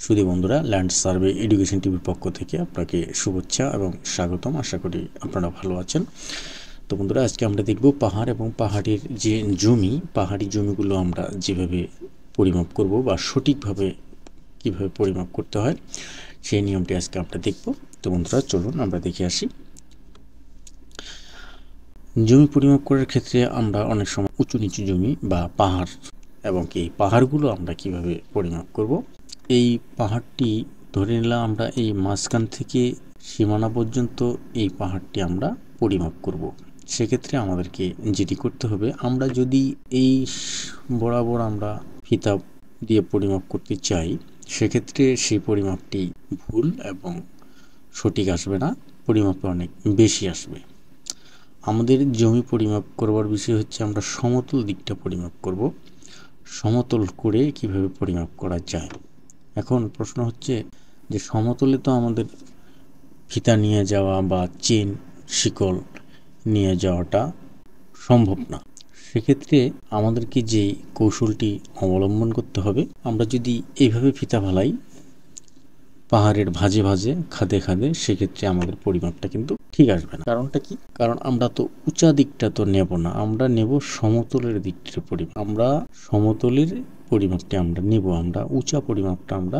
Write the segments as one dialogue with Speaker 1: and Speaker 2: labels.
Speaker 1: সুধী বন্ধুরা, land survey education টিভির পক্ষ থেকে আপনাকে শুভেচ্ছা এবং স্বাগতম। আশা করি আপনারা ভালো আছেন। তো বন্ধুরা, আজকে আমরা দেখব পাহাড় এবং পাহাড়ের যে পাহাড়ি জমিগুলো আমরা যেভাবে পরিমাপ করব বা সঠিকভাবে কিভাবে পরিমাপ করতে হয় সেই নিয়মটি আজকে আমরা দেখব। তো বন্ধুরা, চলুন আমরা দেখে আসি। জমি পরিমাপ করার ক্ষেত্রে আমরা অনেক সময় উঁচু নিচু জমি বা পাহাড় এবং এই পাহাড়গুলো আমরা কিভাবে পরিমাপ করব। এই পাহাড়টি ধরে নিলাম আমরা এই মাঝখান থেকে সীমানা পর্যন্ত এই পাহাড়টি আমরা পরিমাপ করব। সেক্ষেত্রে আমাদেরকে যেটি করতে হবে, আমরা যদি এই বরাবর আমরা ফিতা দিয়ে পরিমাপ করতে চাই, সেক্ষেত্রে সেই পরিমাপটি ভুল এবং সঠিক আসবে না, পরিমাপে অনেক বেশি আসবে। আমাদের জমি পরিমাপ করবার বিষয় হচ্ছে আমরা সমতল দিকটা পরিমাপ করব। সমতল করে কিভাবে পরিমাপ করা যায়। এখন প্রশ্ন হচ্ছে যে সমতলে তো আমাদের ফিতা নিয়ে যাওয়া বা চেন শিকল নিয়ে যাওয়াটা সম্ভব না। সেক্ষেত্রে আমাদেরকে যে কৌশলটি অবলম্বন করতে হবে, আমরা যদি এইভাবে ফিতা ফালাই পাহাড়ের ভাঁজে ভাঁজে খাদে খাদে, সেক্ষেত্রে আমাদের পরিমাপটা কিন্তু ঠিক আসবে না। কারণটা কি? কারণ আমরা তো উঁচা দিকটা তো নেব না, আমরা নেব সমতলের দিকটির পরিমাপ। আমরা সমতলের পরিমাপটা আমরা নেব, আমরা উঁচা পরিমাপটা আমরা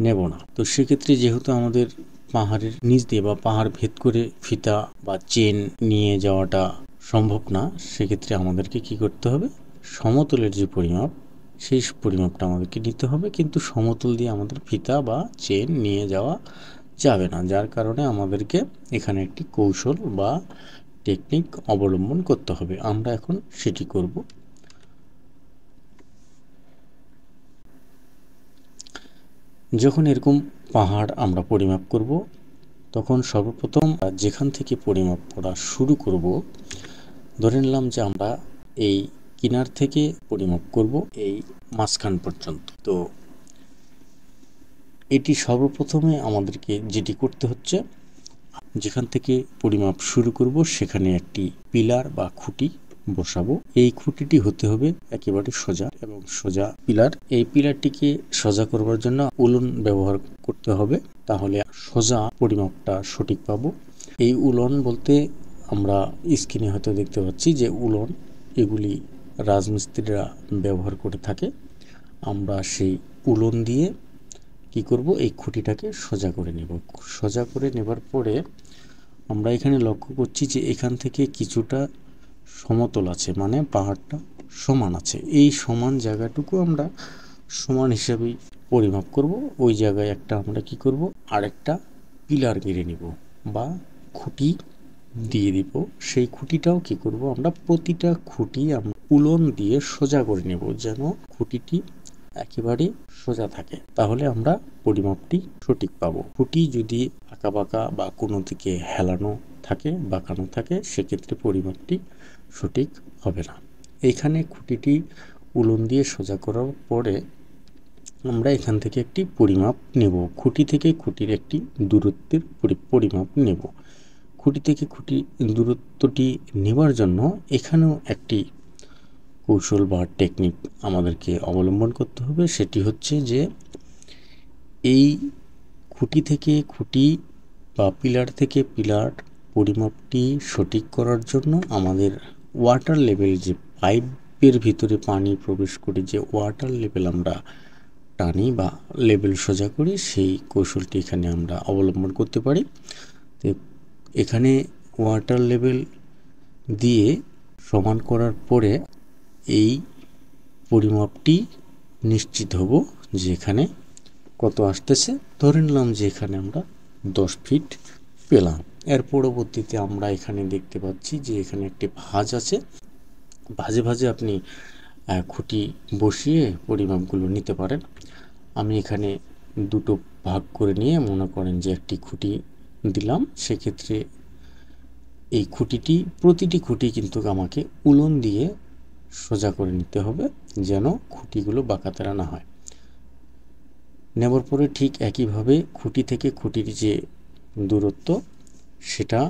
Speaker 1: নেব না। তো সেক্ষেত্রে যেহেতু আমাদের পাহাড়ের নিচ দিয়ে বা পাহাড় ভেদ করে ফিতা বা চেন নিয়ে যাওয়াটা সম্ভব না, সেক্ষেত্রে আমাদেরকে কি করতে হবে, সমতলের যে পরিমাপ সেই পরিমাপটা আমাদেরকে নিতে হবে। কিন্তু সমতল দিয়ে আমাদের ফিতা বা চেন নিয়ে যাওয়া যাবে না, যার কারণে আমাদেরকে এখানে একটি কৌশল বা টেকনিক অবলম্বন করতে হবে। আমরা এখন সেটি করব। যখন এরকম পাহাড় আমরা পরিমাপ করব, তখন সর্বপ্রথম যেখান থেকে পরিমাপ করা শুরু করব, ধরে নিলাম যে আমরা এই কিনার থেকে পরিমাপ করব এই মাঝখান পর্যন্ত। তো এটি সর্বপ্রথমে আমাদেরকে যেটি করতে হচ্ছে, যেখান থেকে পরিমাপ শুরু করব সেখানে একটি পিলার বা খুঁটি বসাবো। এই খুঁটিটি হতে হবে একেবারে সোজা এবং সোজা পিলার। এই পিলারটিকে সোজা করবার জন্য উলন ব্যবহার করতে হবে, তাহলে সোজা পরিমাপটা সঠিক পাবো। এই উলন বলতে আমরা স্ক্রিনে হয়তো দেখতে পাচ্ছি যে উলন, এগুলি রাজমিস্ত্রিরা ব্যবহার করে থাকে। আমরা সেই উলন দিয়ে কি করব, এই খুঁটিটাকে সোজা করে নেব। সোজা করে নেবার পরে আমরা এখানে লক্ষ্য করছি যে এখান থেকে কিছুটা সমতল আছে, মানে পাহাড়টা সমান আছে। এই সমান জায়গাটুকু আমরা সমান হিসাবেই পরিমাপ করব। ওই জায়গায় একটা আমরা কি করব, আরেকটা পিলার গেড়ে নিব বা খুঁটি দিয়ে দিব। সেই খুঁটিটাও কি করব, আমরা প্রতিটা খুঁটি আমরা উলন দিয়ে সোজা করে নেব, যেন খুঁটিটি একেবারে সোজা থাকে। তাহলে আমরা পরিমাপটি সঠিক পাবো। খুঁটি যদি আঁকা বাঁকা বা কোনো দিকে হেলানো থাকে, বাঁকানো থাকে, সেক্ষেত্রে পরিমাপটি সঠিক হবে না। এইখানে খুঁটিটি উলন দিয়ে সোজা করার পরে আমরা এখান থেকে একটি পরিমাপ নেব। খুঁটি থেকে খুঁটির একটি দূরত্বের পরিমাপ নেব। খুঁটি থেকে খুঁটি দূরত্বটি নেবার জন্য এখানেও একটি কৌশল বা টেকনিক আমাদেরকে অবলম্বন করতে হবে। সেটি হচ্ছে যে এই খুঁটি থেকে খুঁটি বা পিলার থেকে পিলার পরিমাপটি সঠিক করার জন্য আমাদের ওয়াটার লেভেল, যে পাইপের ভিতরে পানি প্রবেশ করে যে ওয়াটার লেভেল আমরা টানি বা লেভেল সোজা করি, সেই কৌশলটি এখানে আমরা অবলম্বন করতে পারি। তো এখানে ওয়াটার লেভেল দিয়ে সমান করার পরে এই পরিমাপটি নিশ্চিত হব যে এখানে কত আসতেছে। ধরে নিলাম যে এখানে আমরা 10 ফিট পেলাম। এর পরবর্তীতে আমরা এখানে দেখতে পাচ্ছি যে এখানে একটি ভাঁজ আছে। ভাঁজে ভাঁজে আপনি খুঁটি বসিয়ে পরিমাপগুলো নিতে পারেন। আমি এখানে দুটো ভাগ করে নিয়ে মনে করেন যে একটি খুঁটি দিলাম। সেক্ষেত্রে এই খুঁটিটি, প্রতিটি খুঁটি কিন্তু আমাকে উলন দিয়ে সোজা করে নিতে হবে, যেন খুঁটিগুলো বাঁকাতেরা না হয়। নেবার পরে ঠিক একইভাবে খুঁটি থেকে খুঁটির যে দূরত্ব, সেটা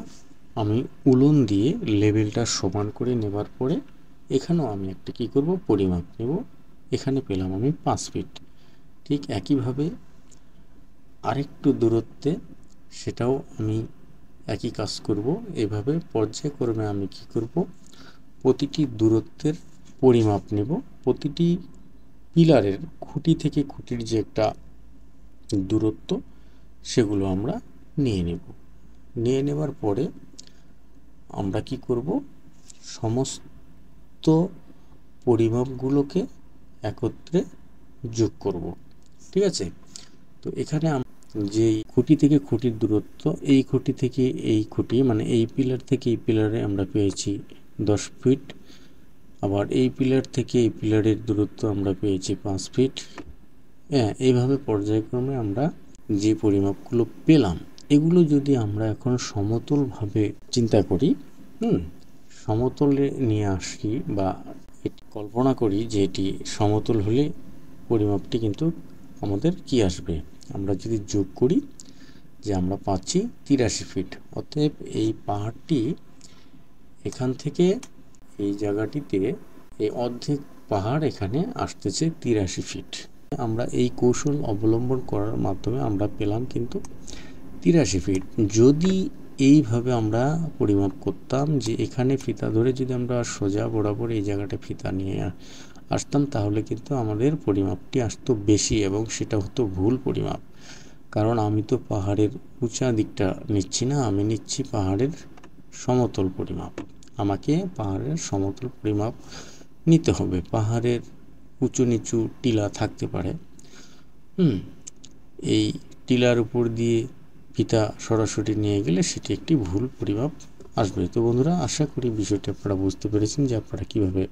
Speaker 1: আমি উলন দিয়ে লেভেলটা সমান করে নেবার পরে এখানেও আমি একটা কি করব, পরিমাপ নেব। এখানে পেলাম আমি 5 ফিট। ঠিক একইভাবে আরেকটু দূরত্বে সেটাও আমি একই কাজ করব। এভাবে পর্যায়ক্রমে আমি কি করব, প্রতিটি দূরত্বের পরিমাপ নেব। প্রতিটি পিলারের খুঁটি থেকে খুঁটির যে একটা দূরত্ব সেগুলো আমরা নিয়ে নেব। নিয়ে নেবার পরে আমরা কি করব, সমস্ত পরিমাপগুলোকে একত্রে যোগ করব। ঠিক আছে? তো এখানে যেই খুঁটি থেকে খুঁটির দূরত্ব, এই খুঁটি থেকে এই খুঁটি মানে এই পিলার থেকে এই পিলারে আমরা পেয়েছি 10 ফিট, আবার এই পিলার থেকে এই পিলারের দূরত্ব আমরা পেয়েছি 5 ফিট। হ্যাঁ, এইভাবে পর্যায়ক্রমে আমরা যে পরিমাপগুলো পেলাম, এগুলো যদি আমরা এখন সমতলভাবে চিন্তা করি, সমতলে নিয়ে আসি বা কল্পনা করি যে এটি সমতল হলে পরিমাপটি কিন্তু আমাদের কি আসবে, আমরা যদি যোগ করি যে আমরা পাচ্ছি 83 ফিট। অতএব এই পাহাড়টি এখান থেকে এই জায়গাটিতে এই অর্ধেক পাহাড় এখানে আসতেছে 83 ফিট। আমরা এই কৌশল অবলম্বন করার মাধ্যমে আমরা পেলাম কিন্তু 83 ফিট। যদি এইভাবে আমরা পরিমাপ করতাম যে এখানে ফিতা ধরে যদি আমরা সোজা বরাবর এই জায়গাটা ফিতা নিয়ে আসতাম, তাহলে কিন্তু আমাদের পরিমাপটি আসতো বেশি এবং সেটা হতো ভুল পরিমাপ। কারণ আমি তো পাহাড়ের উঁচা দিকটা নিচ্ছি না, আমি নিচ্ছি পাহাড়ের সমতল পরিমাপ। আমাকে পাহাড়ের সমতল পরিমাপ নিতে হবে। পাহাড়ের উঁচু নিচু টিলা থাকতে পারে, এই টিলার উপর দিয়ে ফিতা সরাসরি নিয়ে গেলে সেটি একটি ভুল পরিমাপ আসবে। তো বন্ধুরা, আশা করি বিষয়টি আপনারা বুঝতে পেরেছেন যে আপনারা কিভাবে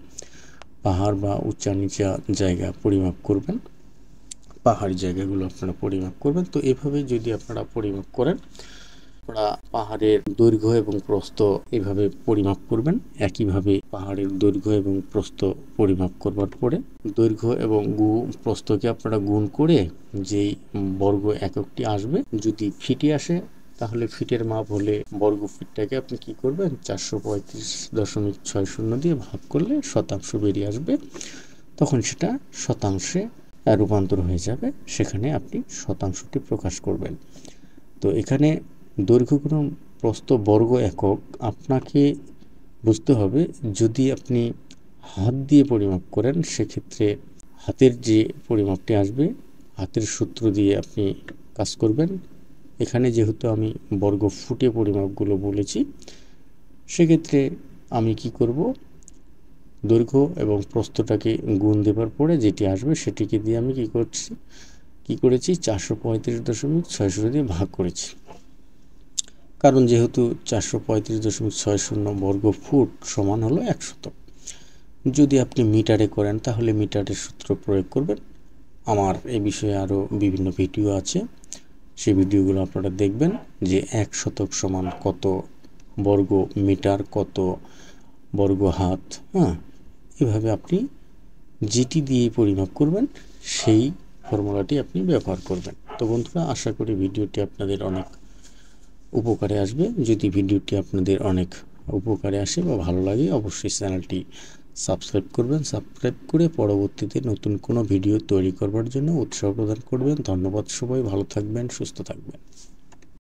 Speaker 1: পাহাড় বা উঁচা নিচা জায়গা পরিমাপ করবেন, পাহাড়ি জায়গাগুলো আপনারা পরিমাপ করবেন। তো এভাবে যদি আপনারা পরিমাপ করেন, আপনারা পাহাড়ের দৈর্ঘ্য এবং প্রস্থ এভাবে পরিমাপ করবেন। একইভাবে পাহাড়ের দৈর্ঘ্য এবং প্রস্থ পরিমাপ করবার পরে দৈর্ঘ্য এবং প্রস্থকে আপনারা গুণ করে যেই বর্গ এককটি আসবে, যদি ফিটে আসে তাহলে ফিটের মাপ হলে বর্গ ফিটটাকে আপনি কি করবেন, 435.60 দিয়ে ভাগ করলে শতাংশ বেরিয়ে আসবে। তখন সেটা শতাংশে রূপান্তর হয়ে যাবে, সেখানে আপনি শতাংশটি প্রকাশ করবেন। তো এখানে দৈর্ঘ্য গুণন প্রস্থ বর্গ একক আপনাকে বুঝতে হবে। যদি আপনি হাত দিয়ে পরিমাপ করেন, সেক্ষেত্রে হাতের যে পরিমাপটি আসবে হাতের সূত্র দিয়ে আপনি কাজ করবেন। এখানে যেহেতু আমি বর্গ ফুটে পরিমাপগুলো বলেছি, সেক্ষেত্রে আমি কি করব, দৈর্ঘ্য এবং প্রস্থটাকে গুণ দেবার পরে যেটি আসবে সেটিকে দিয়ে আমি কি করেছি 435.60 দিয়ে ভাগ করেছি। কারণ যেহেতু 435.60 বর্গ ফুট সমান হলো 1 শতক। যদি আপনি মিটারে করেন তাহলে মিটারের সূত্র প্রয়োগ করবেন। আমার এই বিষয়ে আরও বিভিন্ন ভিডিও আছে, সেই ভিডিওগুলো আপনারা দেখবেন যে 1 শতক সমান কত বর্গ মিটার, কত বর্গ হাত। এভাবে আপনি যেটি দিয়ে পরিমাপ করবেন সেই ফর্মুলাটি আপনি ব্যবহার করবেন। তো বন্ধুরা, আশা করি ভিডিওটি আপনাদের অনেক উপকারে আসবে। যদি ভিডিওটি আপনাদের অনেক উপকারে আসে বা ভালো লাগে, অবশ্যই চ্যানেলটি সাবস্ক্রাইব করবেন। সাবস্ক্রাইব করে পরবর্তীতে নতুন কোনো ভিডিও তৈরি করবার জন্য উৎসাহ প্রদান করবেন। ধন্যবাদ। সবাই ভালো থাকবেন, সুস্থ থাকবেন।